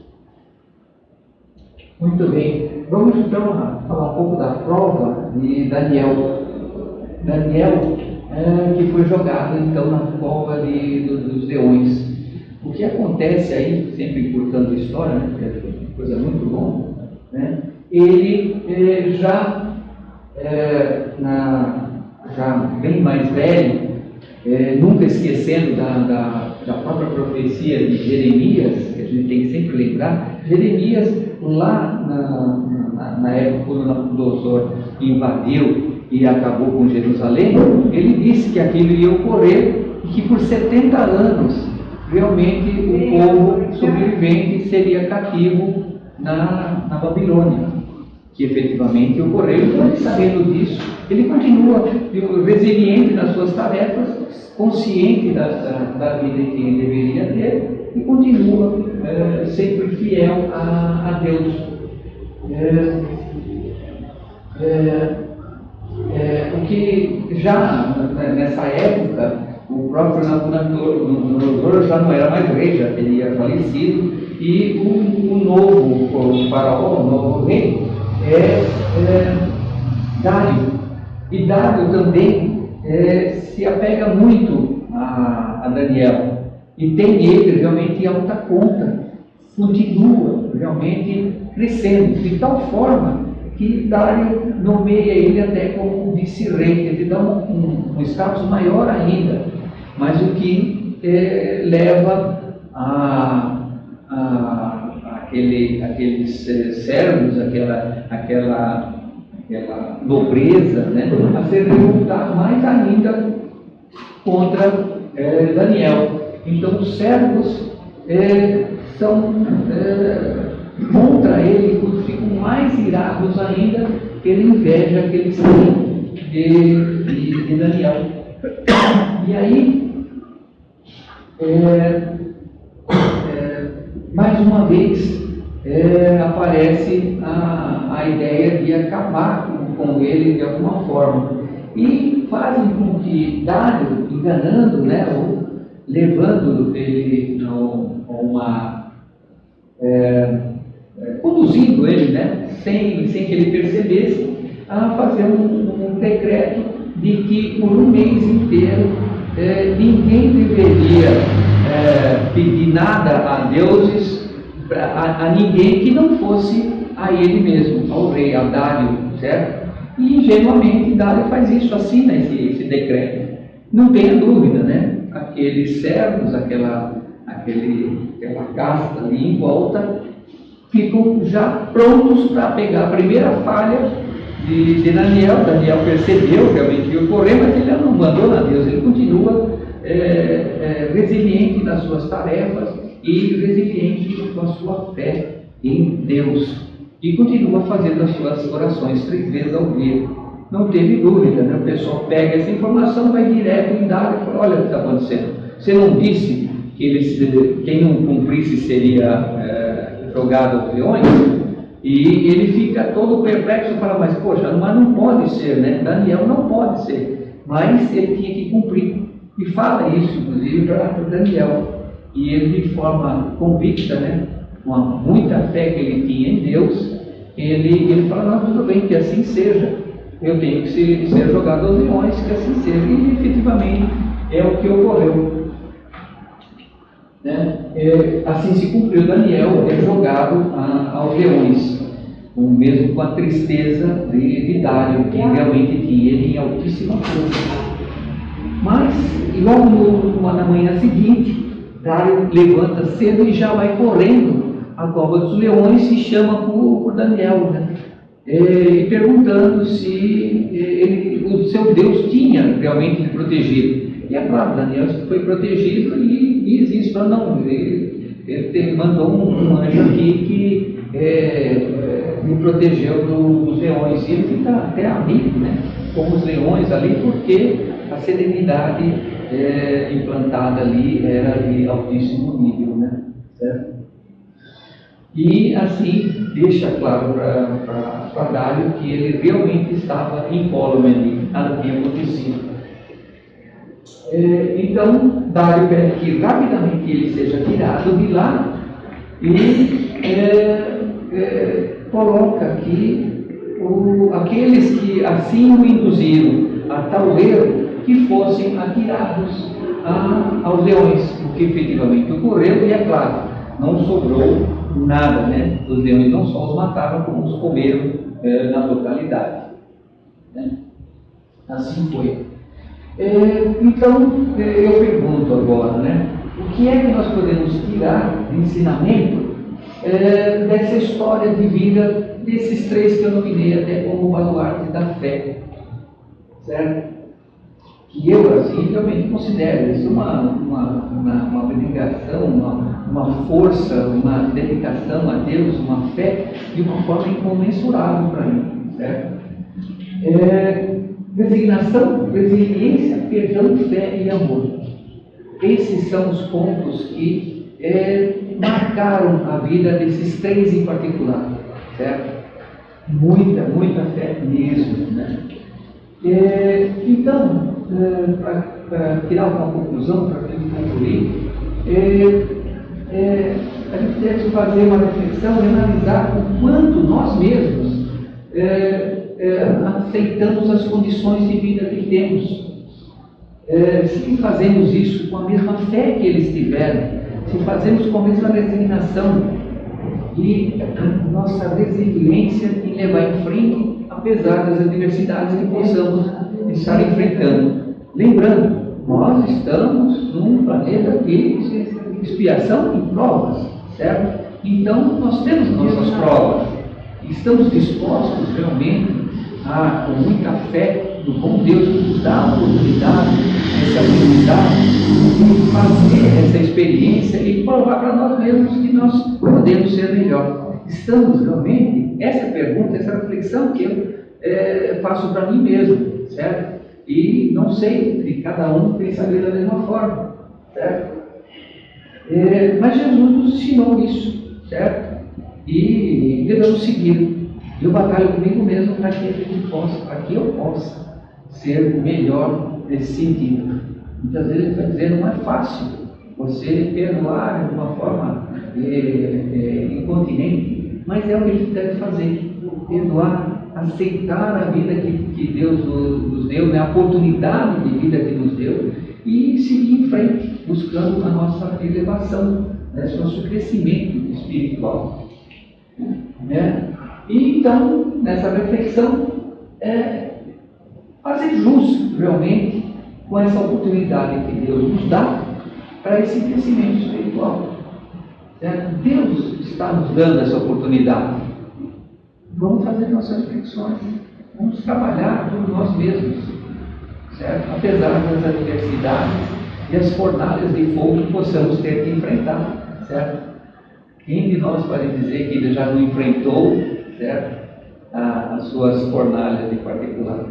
Muito bem, vamos então falar um pouco da prova de Daniel. Daniel, que foi jogado então na cova dos leões. O que acontece aí, sempre encurtando a história, né, porque é uma coisa muito longa, né, ele já bem mais velho, nunca esquecendo da própria profecia de Jeremias, que a gente tem que sempre lembrar. Jeremias, lá na época quando Nabucodonosor invadiu e acabou com Jerusalém, ele disse que aquilo ia ocorrer e que por 70 anos realmente o povo sobrevivente seria cativo na Babilônia, que efetivamente ocorreu. Então, ele, sabendo disso, ele continua resiliente nas suas tarefas, consciente da vida que ele deveria ter e continua sempre fiel a Deus. O que já nessa época o próprio Nabucodonosor já não era mais rei, já teria falecido, e o novo faraó, o novo rei, Dário. E Dário também se apega muito a Daniel e tem ele realmente em alta conta, continua realmente crescendo, de tal forma que Dário nomeia ele até como vice-rei, ele dá um status maior ainda, mas o que leva aqueles servos, aquela nobreza, né, a ser revoltado mais ainda contra Daniel. Então os servos são contra ele, ficam mais irados ainda pela inveja que eles têm de Daniel. E aí, mais uma vez, aparece a ideia de acabar com ele de alguma forma. E fazem com que Dário, enganando, né, ou levando ele conduzindo ele, né, sem que ele percebesse, a fazer um decreto de que por um mês inteiro ninguém deveria pedir nada a deuses, a ninguém que não fosse a ele mesmo, ao rei, a Dário, certo? E ingenuamente Dário faz isso, assina esse decreto. Não tenha dúvida, né? Aqueles servos, aquela casta ali em volta, ficam já prontos para pegar a primeira falha de Daniel. Daniel percebeu realmente que ia ocorrer, mas ele não abandona a Deus, ele continua resiliente nas suas tarefas e resiliente com a sua fé em Deus, e continua fazendo as suas orações 3 vezes ao dia. Não teve dúvida, né? O pessoal pega essa informação, vai direto em Dário e fala: olha o que está acontecendo, você não disse que quem não cumprisse seria jogado aos leões? E ele fica todo perplexo e fala: mas poxa, mas não pode ser, né? Daniel não pode ser, mas ele tinha que cumprir. E fala isso, inclusive, para Daniel. e ele, de forma convicta, né, com muita fé que ele tinha em Deus, ele fala: não, tudo bem, que assim seja, eu tenho que ser jogado aos leões, que assim seja. E efetivamente é o que ocorreu, né? Assim se cumpriu. Daniel é jogado aos leões, mesmo com a tristeza de Dário, que realmente tinha ele em altíssima força. Mas logo na manhã seguinte, Dário levanta cedo e já vai correndo à cova dos leões e chama por Daniel, né? E perguntando se o seu Deus tinha realmente protegido. E é claro, Daniel foi protegido e existe, falou: não, ele mandou um anjo aqui que me protegeu dos leões. E ele fica até amigo, né, com os leões ali, porque a serenidade implantada ali era de altíssimo nível, né? Certo? E assim deixa claro para Dário que ele realmente estava incólume ali, nada tinha acontecido. Então Dário pede que rapidamente ele seja tirado de lá e coloca aqui aqueles que assim o induziram a tal erro, que fossem atirados aos leões, o que efetivamente ocorreu. E é claro, não sobrou nada, né? Os leões não só os mataram, como os comeram na totalidade, né? Assim foi. Então eu pergunto agora, né, o que é que nós podemos tirar de ensinamento dessa história de vida desses três que eu nominei até como baluarte da fé, certo? Que eu, assim, realmente considero isso uma abnegação, uma força, uma dedicação a Deus, uma fé de uma forma incomensurável para mim, certo? Resignação, resiliência, perdão, fé e amor. Esses são os pontos que marcaram a vida desses três em particular, certo? Muita fé mesmo, né? Então, para tirar uma conclusão, para a gente concluir, a gente deve fazer uma reflexão e analisar o quanto nós mesmos aceitamos as condições de vida que temos. Se fazemos isso com a mesma fé que eles tiveram, se fazemos com a mesma resignação e nossa resiliência em levar em frente, apesar das adversidades que possamos estar enfrentando. Lembrando, nós estamos num planeta de expiação e provas, certo? Então, nós temos nossas provas. Estamos dispostos realmente com muita fé no bom Deus que nos dá a oportunidade, essa habilidade de fazer essa experiência e provar para nós mesmos que nós podemos ser melhor. Estamos realmente, essa pergunta, essa reflexão que eu faço para mim mesmo, certo? E não sei se cada um pensaria da mesma forma, certo? Mas Jesus nos ensinou isso, certo? E devemos seguir. Eu batalho comigo mesmo para que eu possa ser melhor nesse sentido. Muitas vezes ele vai dizer: não é fácil você perdoar de uma forma incontinente, mas é o que a gente deve fazer: perdoar, aceitar a vida que Deus nos deu, né? A oportunidade de vida que nos deu, e seguir em frente, buscando a nossa elevação, né? Nosso crescimento espiritual, né? E então, nessa reflexão, fazer jus realmente com essa oportunidade que Deus nos dá para esse crescimento espiritual, certo? Deus está nos dando essa oportunidade. Vamos fazer nossas reflexões, vamos trabalhar por nós mesmos, certo? Apesar das adversidades e as fornalhas de fogo que possamos ter que enfrentar, certo? Quem de nós pode dizer que ele já não enfrentou, certo, as suas fornalhas em particular?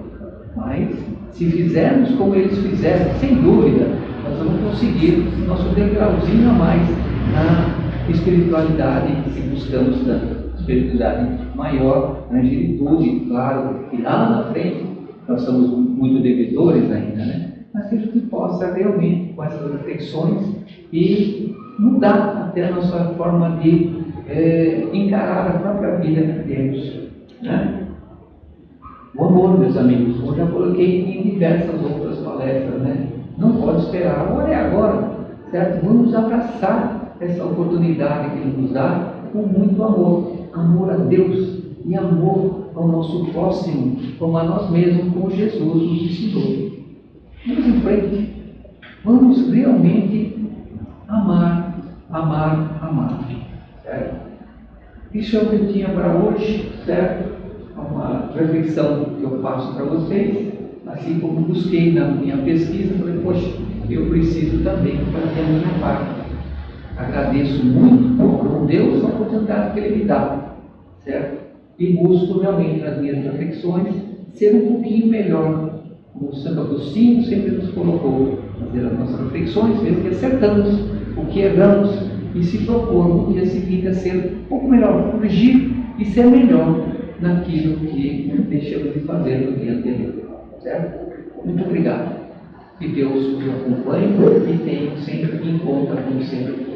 Mas, se fizermos como eles fizeram, sem dúvida, nós vamos conseguir nosso degrauzinho a mais na espiritualidade que buscamos tanto. Espiritualidade maior, na angelitude, claro, que lá na frente nós somos muito devedores ainda, né? Mas que a gente possa realmente, com essas reflexões e mudar até a nossa forma de encarar a própria vida que temos, né? O amor, meus amigos, eu já coloquei em diversas outras palestras, né? Não pode esperar, agora é agora, certo? Vamos abraçar essa oportunidade que Ele nos dá com muito amor. Amor a Deus e amor ao nosso próximo, como a nós mesmos, como Jesus nos ensinou. Vamos em frente. Vamos realmente amar, amar, amar. Certo? Isso é o que eu tinha para hoje, certo? Uma reflexão que eu faço para vocês, assim como busquei na minha pesquisa, falei, poxa, eu preciso também fazer a minha parte. Agradeço muito ao Deus a oportunidade que Ele me dá, certo? E busco realmente nas minhas reflexões ser um pouquinho melhor, como o Santo Agostinho sempre nos colocou, fazer as nossas reflexões, mesmo que acertamos, o que erramos, e se propor no dia seguinte a ser um pouco melhor, corrigir e ser melhor naquilo que deixamos de fazer no dia anterior, certo? Muito obrigado. Que Deus os acompanhe e tenha sempre em conta, como sempre,